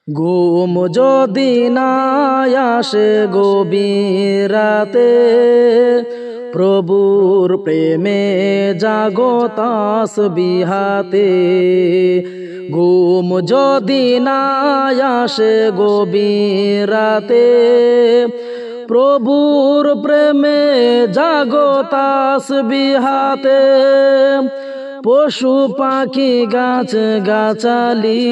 ঘুম যদি না আসে গভীর রাতে, প্রভুর প্রেমে জাগো তাসবিহাতে। ঘুম যদি না আসে গভীর রাতে, প্রভুর প্রেমে জাগো তাসবিহাতে। পশু পাখি গাছ গাছালি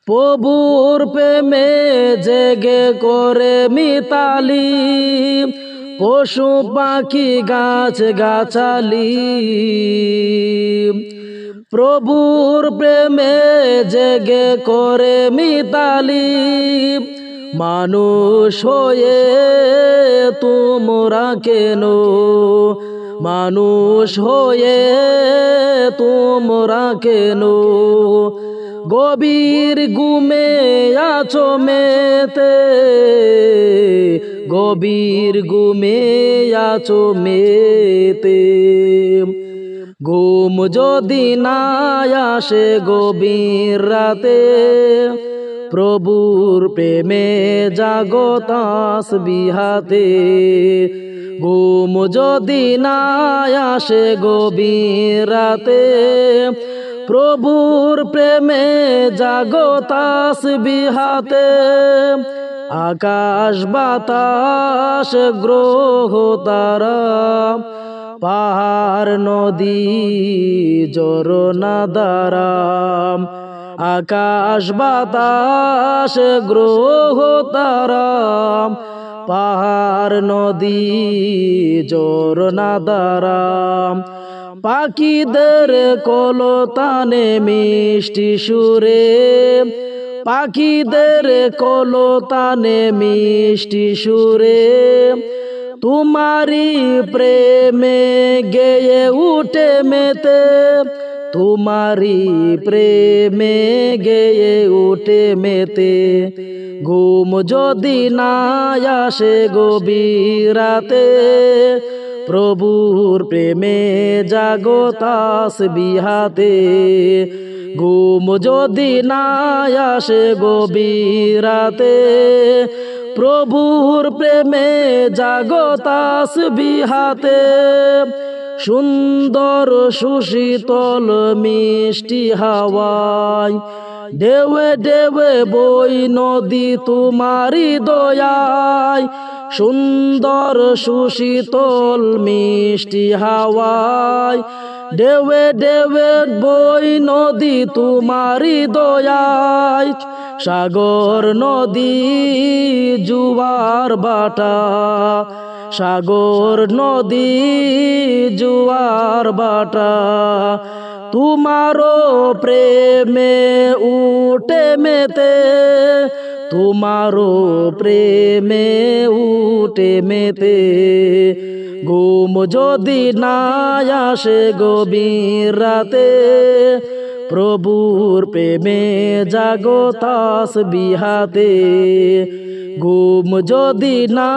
প্রভুর প্রেমে জেগে করে মিতালি। পশু পাখি গাছ গাছালি প্রভুর প্রেমে জেগে করে মিতালি। মানুষ হয়ে তোমরা কেন, মানুষ হয়ে তোমরা কেন গভীর ঘুমে আছো মেতে, গভীর ঘুমে আছো মেতে। ঘুম যদি না আসে গভীর রাতে, প্রভুর প্রেমে জাগো তাসবিহাতে। ঘুম যদি না আসে গভীর রাতে, প্রভুর প্রেমে জাগো তাসবিহাতে। আকাশ বাতাস গ্রহ তারা, পাহাড় নদী ঝরনা দ্বারা। আকাশ বাতাস গ্রহ তারা, পাহাড় নদী ঝরনা দ্বারা। পাখিদের কলতানে মিষ্টি সুরে, পাখিদের কলতানে মিষ্টি সুরে। তোমারি প্রেমে গেয়ে উঠে মেতে, তোমারি প্রেমে গেয়ে উঠে মেতে। ঘুম যদি না আসে গভীর রাতে, প্রভুর প্রেমে জাগো তাসবিহাতে। ঘুম যদি না আসে গভীর রাতে, প্রভুর প্রেমে জাগো তাসবিহাতে। সুন্দর সুশীতল মিষ্টি হাওয়ায় ঢেউয়ে ঢেউয়ে বই নদী তোমারি দয়ায়। সুন্দর সুশীতল মিষ্টি হাওয়ায় ঢেউয়ে ঢেউয়ে বই নদী তোমারি দয়ায়। সাগর নদী জুয়ার বাটা, সাগর নদী জুয়ার বাটা। তোমারো প্রেমে উঠে মেতে, তোমারো প্রেমে উঠে মেতে। ঘুম যদি না আসে গভীর রাতে, প্রভুর প্রেমে জাগো তাসবিহাতে। ঘুম যদি না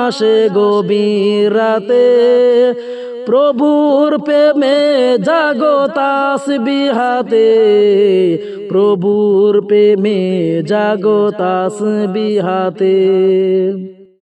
আসে গভীর রাতে, প্রভুর প্রেমে জাগো তাসবিহাতে। প্রভুর প্রেমে জাগো তাসবিহাতে।